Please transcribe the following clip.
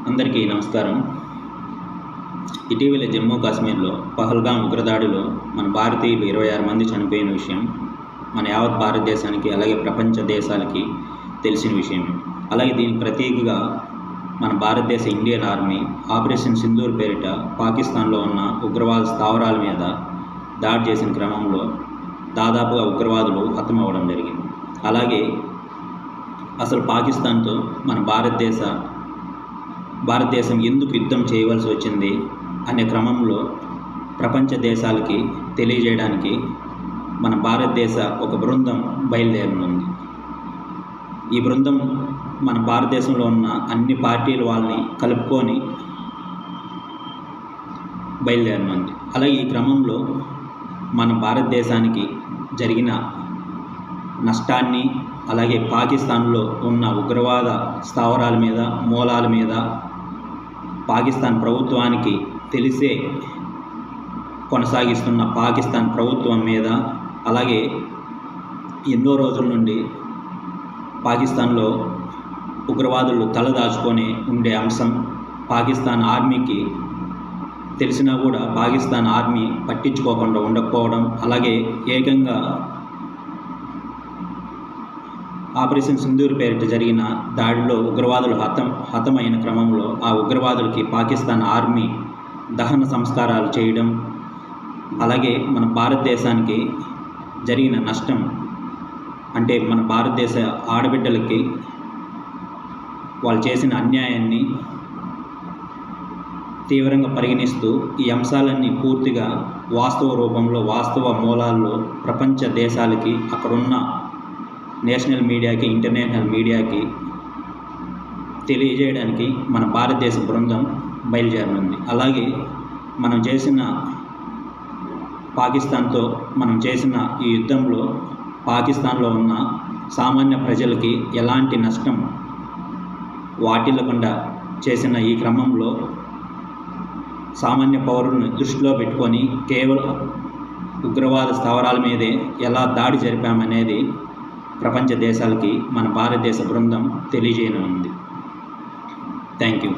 అందరికీ నమస్కారం. ఇటీవల జమ్మూ కాశ్మీర్లో పహల్గామ్ ఉగ్రదాడిలో మన భారతీయులు 26 మంది చనిపోయిన విషయం మన యావత్ భారతదేశానికి అలాగే ప్రపంచ దేశాలకి తెలిసిన విషయమే. అలాగే దీనికి ప్రతీకగా మన భారతదేశ ఇండియన్ ఆర్మీ ఆపరేషన్ సింధూర్ పేరిట పాకిస్తాన్లో ఉన్న ఉగ్రవాద స్థావరాల మీద దాడి చేసిన క్రమంలో దాదాపుగా ఉగ్రవాదులు హతమవ్వడం జరిగింది. అలాగే అసలు పాకిస్తాన్తో మన భారతదేశం ఎందుకు యుద్ధం చేయవలసి వచ్చింది అనే క్రమంలో ప్రపంచ దేశాలకి తెలియజేయడానికి మన భారతదేశ ఒక బృందం బయలుదేరనుంది. ఈ బృందం మన భారతదేశంలో ఉన్న అన్ని పార్టీల వాళ్ళని కలుపుకొని బయలుదేరనుంది. అలాగే ఈ క్రమంలో మన భారతదేశానికి జరిగిన నష్టాన్ని, అలాగే పాకిస్తాన్లో ఉన్న ఉగ్రవాద స్థావరాల మీద, మూలాల మీద పాకిస్తాన్ ప్రభుత్వానికి తెలిసే కొనసాగిస్తున్న పాకిస్తాన్ ప్రభుత్వం మీద, అలాగే ఎన్నో రోజుల నుండి పాకిస్తాన్లో ఉగ్రవాదులు తలదాచుకొని ఉండే అంశం పాకిస్తాన్ ఆర్మీకి తెలిసినా కూడా పాకిస్తాన్ ఆర్మీ పట్టించుకోకుండా ఉండకపోవడం, అలాగే ఏకంగా ఆపరేషన్ సింధూర్ పేరిట జరిగిన దాడిలో ఉగ్రవాదులు హతమైన క్రమంలో ఆ ఉగ్రవాదులకి పాకిస్తాన్ ఆర్మీ దహన సంస్కారాలు చేయడం, అలాగే మన భారతదేశానికి జరిగిన నష్టం అంటే మన భారతదేశ ఆడబిడ్డలకి వాళ్ళు చేసిన అన్యాయాన్ని తీవ్రంగా పరిగణిస్తూ ఈ అంశాలన్నీ పూర్తిగా వాస్తవ రూపంలో, వాస్తవ మూలాల్లో ప్రపంచ దేశాలకి, అక్కడున్న నేషనల్ మీడియాకి, ఇంటర్నేషనల్ మీడియాకి తెలియజేయడానికి మన భారతదేశ బృందం బయలుదేరనుంది. అలాగే పాకిస్తాన్తో మనం చేసిన ఈ యుద్ధంలో పాకిస్తాన్లో ఉన్న సామాన్య ప్రజలకి ఎలాంటి నష్టం వాటిల్లకుండా చేసిన ఈ క్రమంలో సామాన్య పౌరులను దృష్టిలో పెట్టుకొని కేవలం ఉగ్రవాద స్థావరాల మీదే ఎలా దాడి జరిపామనేది ప్రపంచ దేశాలకి మన భారతదేశ బృందం తెలియజేయనుంది. Thank you.